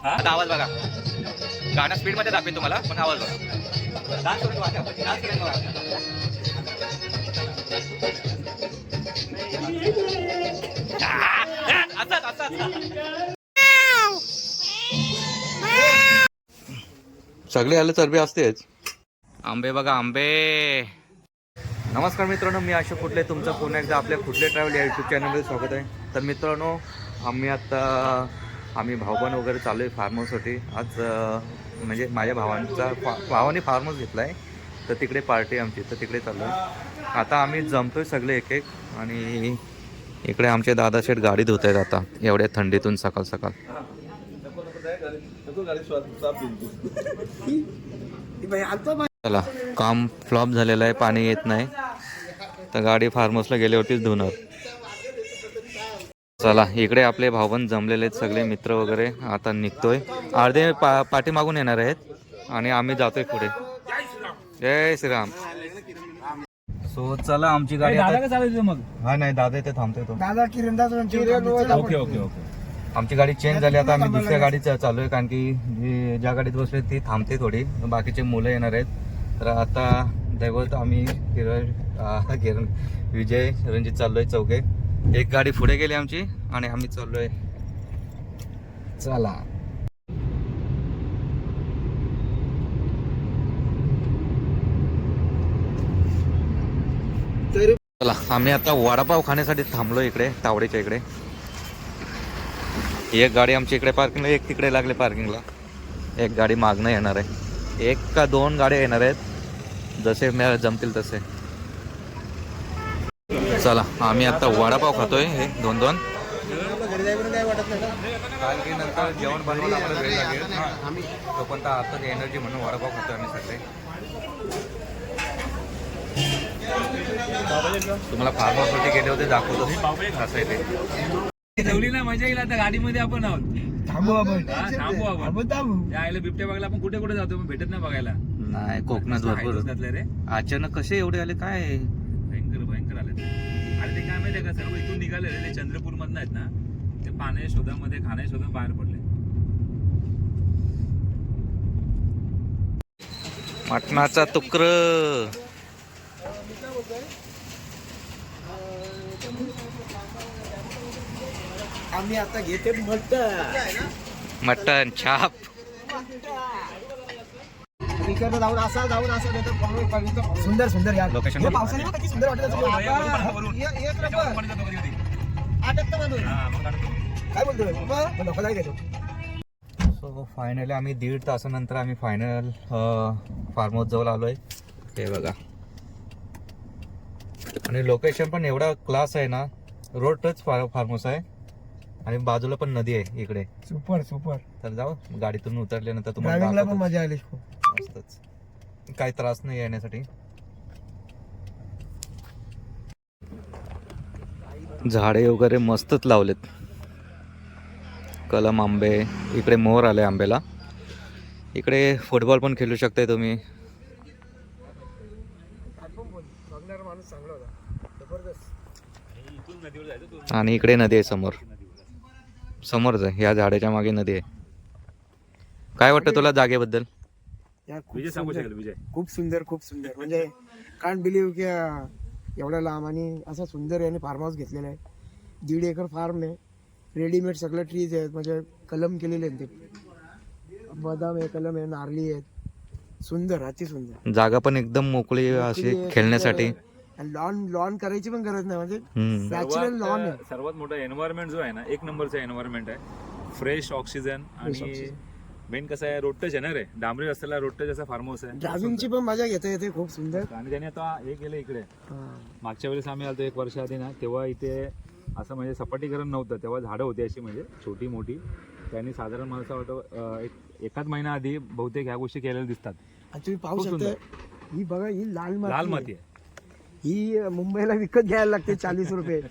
आता आवाज बघा, गाणं स्पीड मध्ये दाखवेन तुम्हाला, पण आवाज बघा. डान्स करून बघा, डान्स करून बघा. सगळे आले चरबी असतेच. आंबे बघा, आंबे. नमस्कार मित्रांनो, मी अशोक कुठले तुमचं पुन्हा एकदा आपल्या कुठले ट्रॅव्हल या यूट्यूब चॅनलमध्ये स्वागत आहे. तर मित्रांनो, आम्ही भाऊबंद वगैरे चालू आहे फार्म हाऊससाठी. आज म्हणजे माझ्या भावाने फार्म हाऊस घेतला आहे, तर तिकडे पार्टी आमची, तर तिकडे चाललो आहे. आता आम्ही जमतोय सगळे एक एक. आणि इकडे आमचे दादा शेठ गाडी धुत आहेत आता एवढ्या थंडीतून सकाळ सकाळ. चला, काम फ्लॉप झालेलं आहे, पाणी येत नाही, तर गाडी फार्म हाऊसला गेल्यावरतीच धुणार. चला, इकडे आपले भाऊबंद जमलेले आहेत सगळे मित्र वगैरे. आता निघतोय, अर्धे पाठीमागून येणार आहेत आणि आम्ही जातोय पुढे. जय श्रीराम. सो चला, आमची गाडी मग हा नाही दादा इथे थांबतोय तो दादा किरणदास. Okay okay okay. आमची गाडी चेंज झाली, आता आम्ही दुसऱ्या गाडीत चालू आहे, कारण की ज्या गाडीत बसले ती थांबते थोडी, बाकीचे मुलं येणार आहेत. तर आता दैवत आम्ही किरण विजय रणजित चाललोय चौघे. एक गाडी पुढे गेली आमची आणि आम्ही चाललोय. चला चला, आम्ही आता वडापाव खाण्यासाठी थांबलो इकडे तावडीच्या इकडे. एक गाडी आमची इकडे पार्किंगला, एक तिकडे लागले पार्किंगला. एक गाडी मागणं येणार आहे, एक का दोन गाड्या येणार आहेत, जसे जमतील तसे. चला, आम्ही आता वडापाव खातोय, हे दोन दोन. कारण की नंतर जेवण बनवायला आम्हाला वेळ लागेल, तोपर्यंत आता एनर्जी म्हणून वडापाव खातोय आम्ही सगळे. तुम्हाला फार्म हाऊसवरती गेले होते, दाखवतो कसं आहे ते. ठेवली ना, मजा येईल. आता गाडीमध्ये आपण आहोत, थांबू आपण. यायला बिबट्या बघायला आपण कुठे कुठे जातो, पण भेटत नाही बघायला. नाही, कोकणात भरपूर रे. अचानक कसे एवढे आले काय? भयंकर भयंकर आले. आणि ते काय माहितीये का, सर्व इथून निघाले ते चंद्रपूर मधनं आहेत ना, ते पाण्या शोधामध्ये खाण्या शोधून बाहेर पडले. मटणाचा तुकर. आम्ही आता घेते मटण छाप. जाऊन असं सुंदर सुंदर या लोकेशन पावसाने किती सुंदर वाटत काय बोलतोय. सो फायनली आम्ही 1.5 तासानंतर आम्ही फायनल फार्म हाऊस जवळ आलोय. हे बघा, आणि लोकेशन पण एवढा क्लास आहे ना, रोड टच फार्म हाऊस आहे आणि बाजूला पण नदी आहे इकडे. Super super. तर जाऊ, गाडीतून उतरल्यानंतर तुम्हाला पण मजा आली खूप. मस्तच, काही त्रास नाही येण्यासाठी. झाडे वगैरे मस्तच लावलेत, कलम आंबे. इकडे मोर आले आंब्याला. इकडे फुटबॉल पण खेळू शकताय तुम्ही. आणि इकडे नदी आहे समोर, समोरच आहे, ह्या झाडाच्या मागे नदी आहे. काय वाटतं तुला जागेबद्दल? विजय सांगू शकेल. विजय खूप सुंदर, खूप सुंदर. म्हणजे कांट बिलीव्ह की एवढ्या लांब आणि असा सुंदर याने फार्म हाऊस घेतलेला आहे. 1.5 एकर फार्म आहे, रेडीमेड सगळं ट्रीज आहेत, म्हणजे कलम केलेले आहेत, ते बदाम आहे, कलम आहे, नारळी आहेत. सुंदर, अति सुंदर. जागा पण एकदम मोकळी अशी खेळण्यासाठी. लॉन करायची पण गरज नाही, म्हणजे नॅचरल लॉन आहे. सर्वात मोठा एन्व्हायरमेंट जो आहे ना, एक नंबरचा एन्व्हायरमेंट आहे. Fresh oxygen. आणि मेन कसं आहे, रोड टच येणार आहे, डांबरी रस्त्याला रोड टच असा फार्म हाऊस आहे. ड्रायव्हिंगची पण मजा घेता येते, खूप सुंदर. आणि त्याने आता हे केलं इकडे. मागच्या वेळेस आम्ही आलो 1 वर्ष आधी ना, तेव्हा इथे असं म्हणजे सपाटीकरण नव्हतं, तेव्हा झाडं होती अशी म्हणजे छोटी मोठी. त्यांनी साधारण मला असं वाटतं एकाच महिना आधी बहुतेक ह्या गोष्टी केलेल्या दिसतात. आणि तुम्ही पाहू शकता, ही बघा, ही लाल माती आहे. ही मुंबईला विकत घ्यायला लागते 40 रुपये.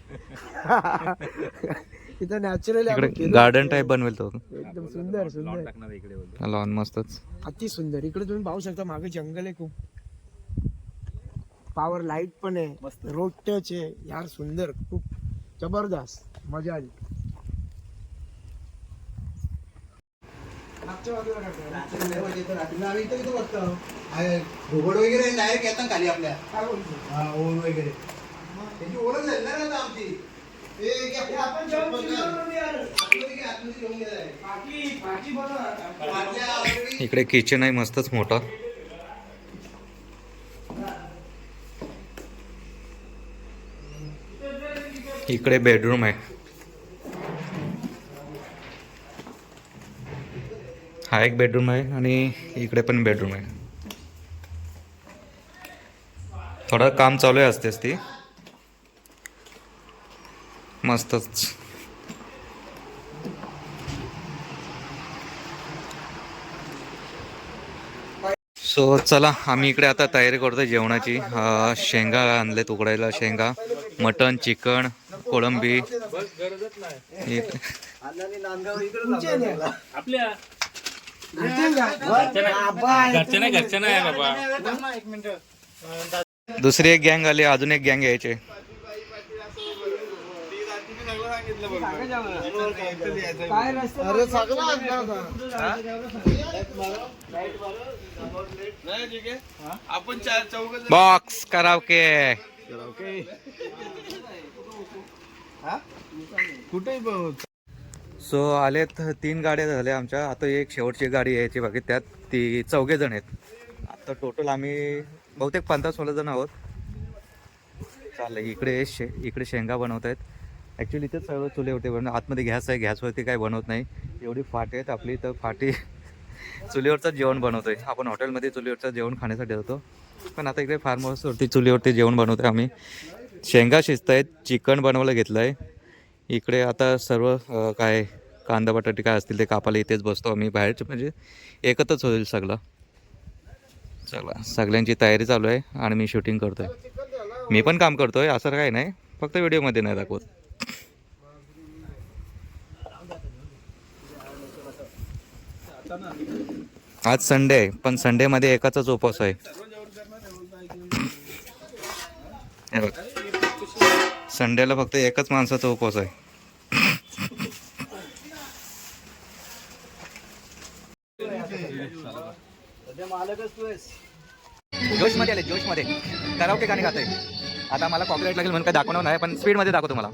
इथं नॅचरल गार्डन टाइप बनवेल तो. एकदम सुंदर सुंदर टाकणार इकडे लॉन मस्तच, अति सुंदर. इकडे तुम्ही पाहू शकता, मागे जंगल आहे खूप, पॉवर लाईट पण आहे, रोड टच आहे यार. सुंदर, खूप जबरदस्त, मजा आली. घुबड वगैरे डायरेक्ट येतात खाली आपल्या ओळ वगैरे त्याची ओळख झाली ना आता आमची इकडे किचन आहे मस्तच मोठा. इकडे बेडरूम आहे. हा एक बेडरूम आहे आणि इकडे पण बेडरूम आहे. थोडं काम चालू आहे असतेच ती मस्तच. सो चला आम्ही इकडे आता तयारी करतोय जेवणाची. शेंगा आणलेत उकडायला, शेंगा, मटन, चिकन, कोळंबी. दुसरी एक गँग आली, अजून एक गँग यायचे. बॉक्स करावके कुठे सो आलेत 3 गाड्या झाल्या आमच्या. आता एक शेवटची गाडी यायची बाकी, त्यात ती 4 जण आहेत. आता टोटल आम्ही बहुतेक 15-16 जण आहोत. चाललंय इकडे शेंगा बनवत आहेत. ॲक्च्युली इथेच सर्व चुले होते, पण आतमध्ये गॅस आहे, गॅसवरती काय बनवत नाही. एवढी फाटी आहेत आपली, तर फाटी चुलीवरचं जेवण बनवतोय. आपण हॉटेलमध्ये चुलीवरचं जेवण खाण्यासाठी जातो, पण आता इकडे फार्म हाऊसवरती चुलीवरती जेवण बनवतोय आम्ही. शेंगा शिजत आहेत, चिकन बनवायला घेतलं आहे. इकडे आता सर्व काय कांदा बटाटे काय असतील ते कापायला इथेच बसतो आम्ही. बाहेरचं म्हणजे एकत्रच होईल सगळं. चला सगळ्यांची तयारी चालू आहे आणि मी शूटिंग करतोय. मी पण काम करतोय, असं काही नाही, फक्त व्हिडिओमध्ये नाही दाखवत. आज संडे आहे, पण संडेमध्ये एकाचाच उपवास आहे. हे बघ, संडेला फक्त एकच माणसाचा उपवास आहे. जोश मध्ये आले, जोश मध्ये कराओके गाणी गात आहे. आता मला कॉपीराइट लागेल म्हणून काय दाखवणार नाही, पण स्पीड मध्ये दाखवतो मला.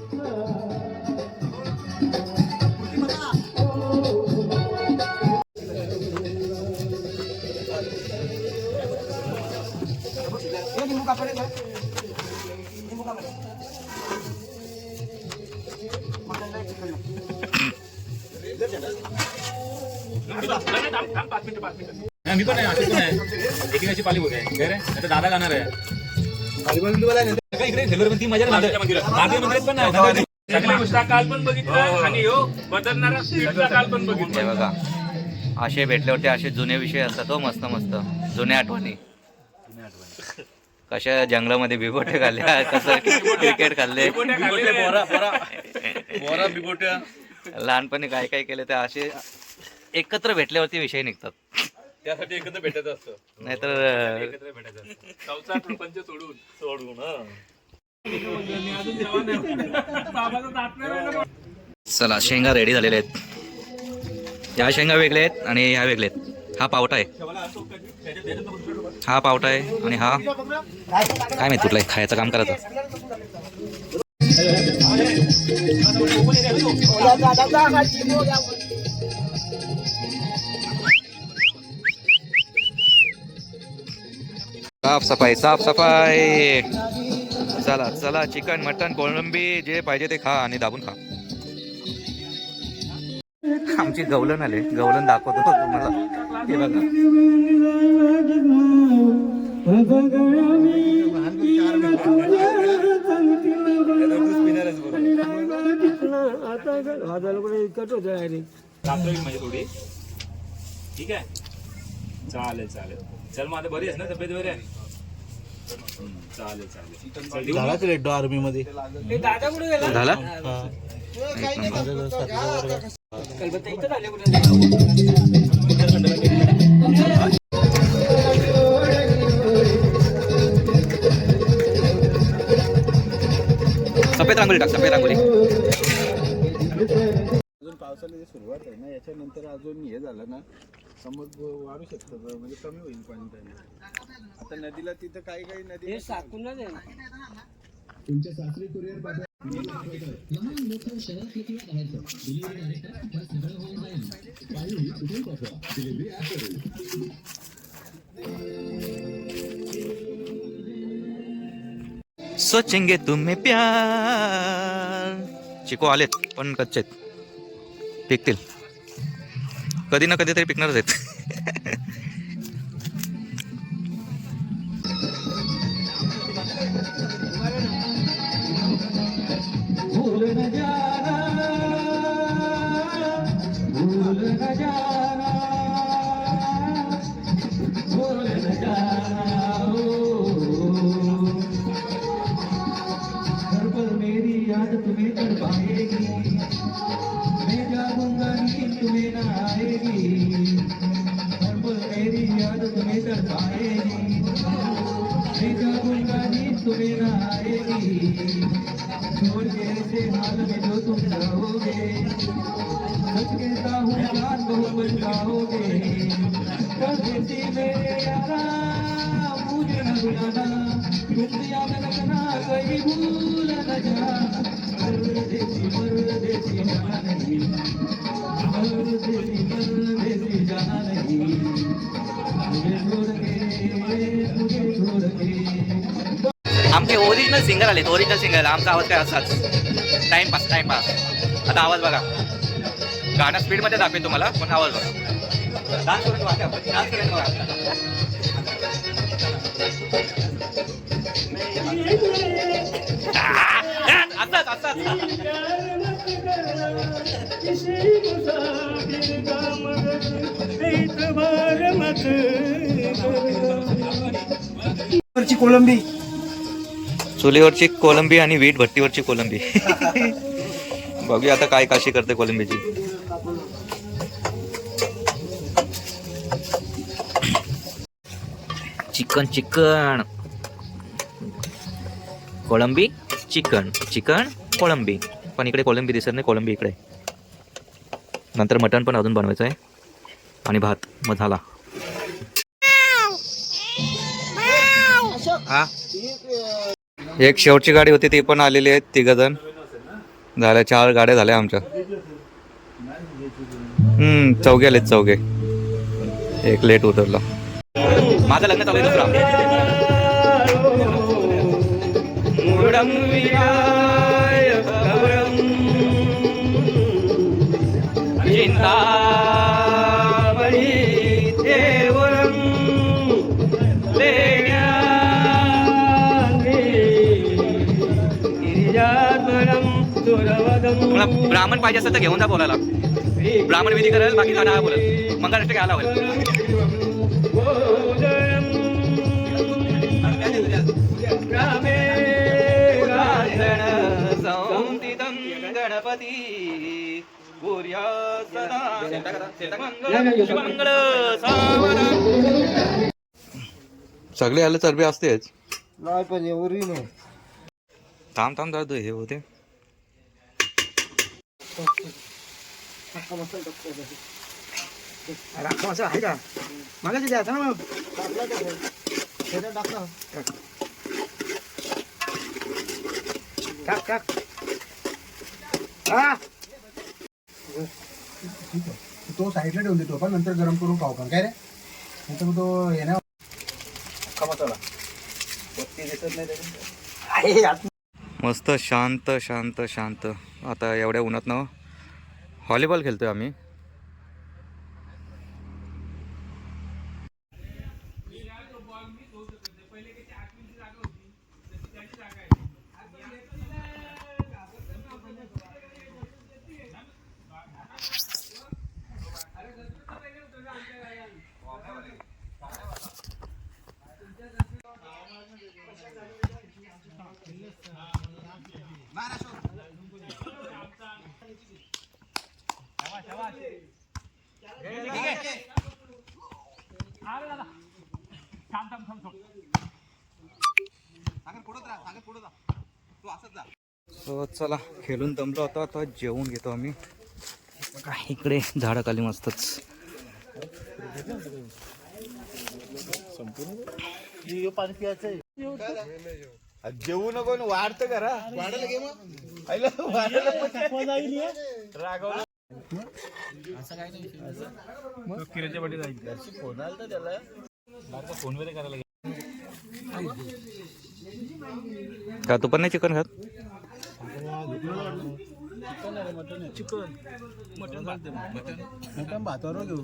मी पण आहे, एकेकाची पाली होते. आता दादा गाणार आहे इकडे पण ती मजा मंदिरात पण नाही. काल पण बघितलं आणि बदलणारा काल पण बघितलं. बघा असे भेटल्यावरती असे जुने विषय असतात. मस्त मस्त जुन्या आठवणी. कशा जंगलामध्ये बिबोटे खाल्ल्या, कसं क्रिकेट खाल्ले, लहानपणी काय काय केले, ते असे एकत्र भेटल्यावरती विषय निघतात. त्यासाठी एकत्र भेटायचं असतं, नाहीतर एकत्र भेटायचं संसार प्रपंच सोडून चला शेंगा रेडी झालेल्या आहेत. या शेंगा वेगळ्या आहेत आणि ह्या वेगळ्या आहेत. हा पावटा आहे, हा पावटा आहे आणि हा काय माहित कुठला खायचं काम करायचं. साफसफाई साफसफाई. चला चला चिकन मटन कोळंबी जे पाहिजे ते खा आणि दाबून खा. आमची गवलन आले, गवलन दाखवतो तुम्हाला. हे बघा म्हणजे थोडी ठीक आहे. चालेल चालेल. चल मग आता बरी आहेस ना, तब्येत बरी आहे. चालेल चालेल. झाला आर्मी मध्ये झाला. सफेद रांगोळी टाक, सफेद रांगोळी. पावसाला जे सुरुवात आहे ना याच्यानंतर अजून हे झालं ना समुद्र वाढू शकतं म्हणजे कमी होईल पाणी त्याने. आता नदीला तिथं काही काही नदी तुमच्या सासरी कुरिअर पाठवा. लहान मोठं शहरातलं किंवा बाहेरचं डिलिव्हरी डायरेक्ट हा सगळं होऊन जाईल. काही कुठेही पाठवा, डिलिव्हरी ॲपवरून. सोचेंगे तुम्ही प्यार. चिको आलेत पण कच्चेत, पिकतील कधी ना कधी तरी पिकणारच आहेत. भूल न जाना, भूल न जाना, भूल न जाना, हो. हर पल मेरी याद तुम्हें तड़पाएगी, मैं जागूंगा नींद तुम्हें न आएगी. हर पल मेरी याद तुम्हें तड़पाएगी, मैं जागूंगा नींद तुम्हें न आएगी. छोड़ के ऐसे हाल में जो तुम रहोगे, सच कहता हूँ जान बहु पछताओगे. परदेसी मेरे यारा मुझे न भुलाना, तुम याद रखना कहीं भूल न जाना. परदेसी परदेसी जाना नहीं, परदेसी परदेसी जाना नहीं. मुझे छोड़ के, मुझे छोड़ के. आमचे ओरिजिनल सिंगर आलेत, ओरिजिनल सिंगर. आमचा आवाज काय असाच, टाइमपास टाइमपास. आता आवाज बघा, गाणं स्पीडमध्ये दाखवेल तुम्हाला, पण आवाज बघा. डान्स करून बघा, डान्स करून बघा. असंच असंच. कोलंबी चुलीवरची कोलंबी आणि वीट भट्टीवरची कोलंबी. बघूया आता काय काशी करते कोलंबीची. चिकन चिकन कोळंबी, चिकन चिकन कोळंबी. पण इकडे कोळंबी दिसत नाही, कोळंबी इकडे. नंतर मटण पण अजून बनवायचं आहे आणि भात. मग झाला. हा, एक शेवटची गाडी होती ती पण आलेली आहे. 3 जण झाल्या, 4 गाड्या झाल्या आमच्या. चौघे आलेत, चौघे. एक लेट उतरला. माझं लग्न चालू आहे दुसरा. ब्राह्मण पाहिजे असतं तर घेऊन जा बोलायला. ब्राह्मण विधी करेल, बाकी गाणं बोलेल. मंगळाष्टक घ्यायला होईल. गणपती सगळे आले चरबी असतेच. नाही पण एवढी नाही. थांब थांब दादू, हे होते. असं आहे का मागायचं द्यायचं ना मग. टाक टाक. हा तो साईडला ठेवून देतो पण नंतर गरम करून खाऊ पण काय रे. नंतर मग तो येणार मसाला दिसत नाही. मस्त शांत शांत शांत. आता एवढ्या उन्हात ना व्हॉलीबॉल खेळतोय आम्ही. सो चला, खेळून दमलो होतो, आता जेवून घेतो आम्ही. काय इकडे झाडाखाली मस्तच. जेवू नको न वाढतं करा वाढायला घे मग. आईला वाढायला रागवलं. किरणच्या पाठी जाईल फोन आला त्याला फोन वगैरे करायला घे. का तू पण नाही चिकन खात? मटण भातावर घेऊ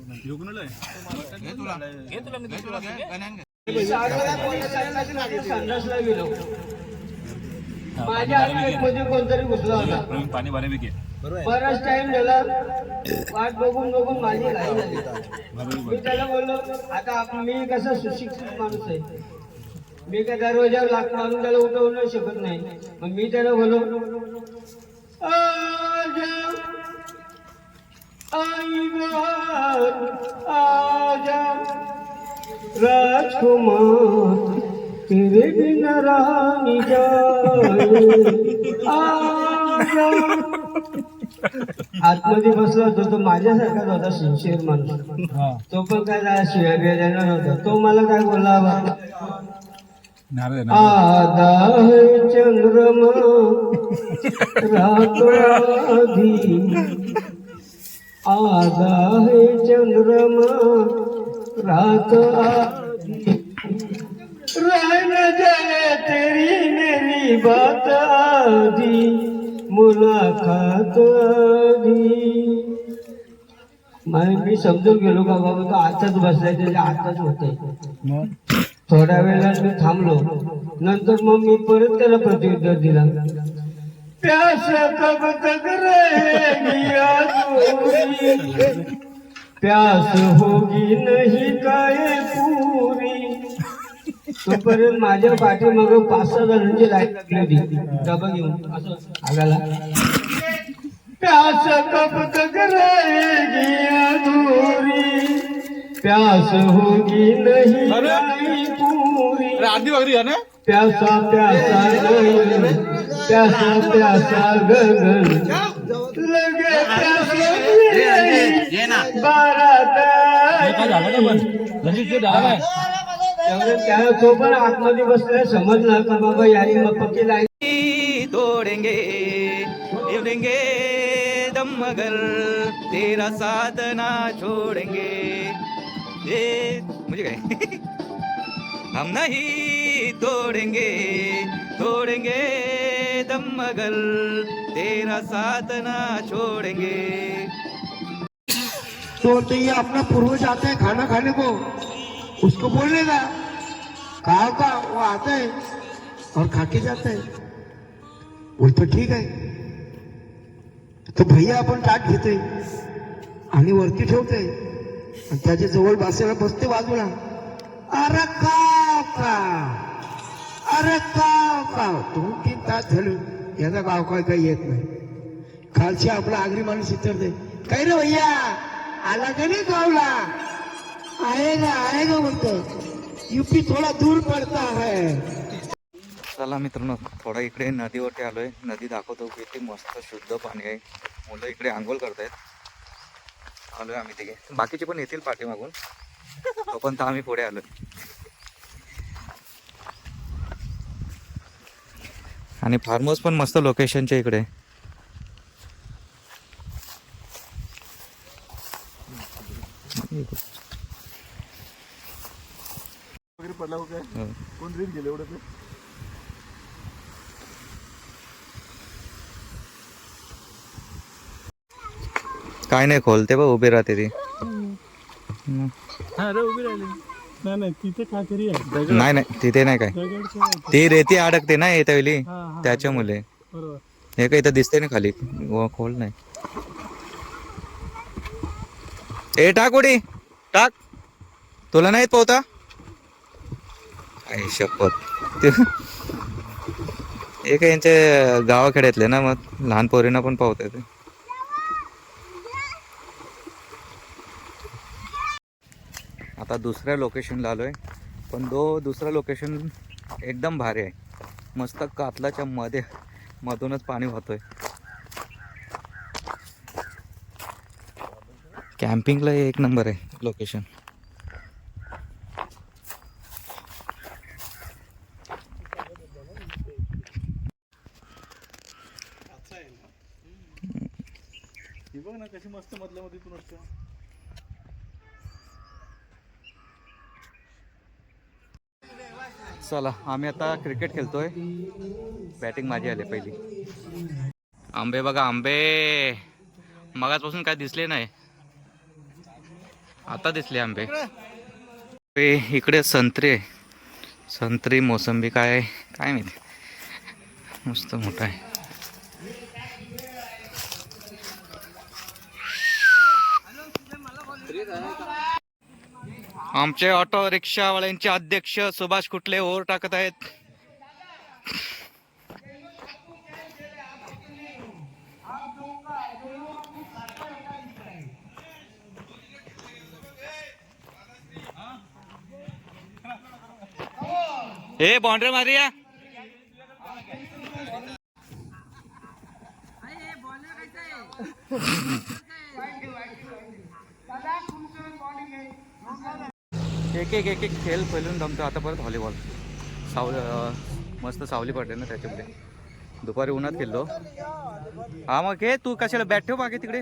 माझ्या आतमध्ये कोणतरी घुसला होता. पाणी बऱ्यापैकी बराच टाइम झाला, वाट बघून बघून माझी घाई झाली. मी त्याला बोललो, आता मी कसा सुशिक्षित माणूस आहे, मी काय दरवाजावर लाक मारून त्याला उठवू नाही शकत नाही. मग मी त्याला बोललो, आजा आई गं, आजा राजकुमार तेरे बिन रानी जाए, आजा. आतमध्ये बसला होता तो माझ्यासारखाच होता, सिन्सिअर माणूस. तो पण काय जरा शिव्या बिव्या देणार नव्हता. तो मला काय बोलला, आधा है चंद्रमा रात आधी, आधा है चंद्रमा रात आधी, रहन जाए तेरी मेरी बात आधी, मुलाकात आधी. मी समजून गेलो का बाबा तो आताच बसलाय, त्याच्या आताच होतंय. थोड्या वेळात मी थांबलो. नंतर मग मी परत त्याला प्रत्युत्तर दिला, प्यास कब तक रहेगी अधूरी, प्यास होगी नहीं काय पुरी. तोपर्यंत माझ्या पाठीमाग 5-6 जणांची लाईन लागली होती डबा घेऊन असं आगाला. प्यास कब तक रहेगी अधूरी, प्यास होगी नहीं काय पूरी. आधी बघरी ना प्यासा प्यासा गगन, प्यासा प्यासा गगन, लगे प्यासा बारात. त्याला तो पण आतमध्ये बसलाय, समजला का बाबा याने मग पक्की लाईन तोडेंगे निवडेंगे दम मगर तेरा साथ ना छोड़ेंगे. ये मुझे काय हम नहीं तोड़ेंगे तोड़ेंगे दम मगर तेरा साथ ना छोड़ेंगे. तो ये अपना पूर्वज आते हैं खाना खाने को, उसको बोलने का खाओ का, वो आता है और खा के जाता है. बोलतो ठीक आहे. तो भैया आपण ताट घेतोय आणि वरती ठेवतोय आणि त्याच्या जवळ बसायला बसते बाजूला. अरे काव का, अरे काव का. 2-3 तास झाले याचा गाव काय काही येत नाही. खालची आपला आगरी माणूस विचारते, काय रे भैया आला का नाही गावला. आएगा बोलतो. यूपी थोडा दूर पडता है. चला मित्रांनो, थोडा इकडे नदीवरती आलोय. नदी दाखवतो किती मस्त शुद्ध पाणी आहे. मुलं इकडे आंघोळ करतायत. आलोय आम्ही तिघे, बाकीचे पण येतील पाठीमागून, तोपर्यंत आम्ही पुढे आलोय. आणि फार्म हाऊस पण मस्त लोकेशनच्या इकडे. पडला हो काय कोण रील गेले एवढं ते. काय नाही खोलते बघ, उभी राहते ती. अरे उभी राहिली. नाही तिथे काहीतरी आहे. नाही नाही तिथे नाही काय, ती रेती अडकते ना येतवेली त्याच्यामुळे. हे काय इथं दिसते ना खाली, खोल नाही. ए टाक उडी टाक, तुला नाही पोहता. आई शपथ. हे काय यांच्या गावाखेड्यातले ना, मग लहान पोरींना पण पावता येते. आता दुसऱ्या लोकेशनला आलोय, पण दुसरा लोकेशन एकदम भारी आहे. मस्त कातलाच्या मधूनच पाणी वाहतोय. कॅम्पिंगला एक नंबर आहे लोकेशन. हे बघ ना कशी मस्त मधल्या मध्ये तू नसतं. चला आम्ही आता क्रिकेट खेळतोय. बॅटिंग माझी आली पहिली. आंबे बघा आंबे, मगाचपासून काय दिसले नाही, आता दिसले आंबे. इकडे संत्री, संत्री मोसंबी काय काय माहिती, मस्त मोठा आहे. आमचे ऑटो रिक्षावाल्यांचे अध्यक्ष सुभाष कुठले ओव्हर टाकत आहेत. ए बाउंड्री मारिया. एक एक एक एक खेळ फैलून जमतो. आता परत व्हॉलीबॉल. मस्त सावली पडते ना त्याच्यामध्ये. दुपारी उन्हात खेळलो. हा मग हे तू कशाला बॅट ठेव बाकी तिकडे.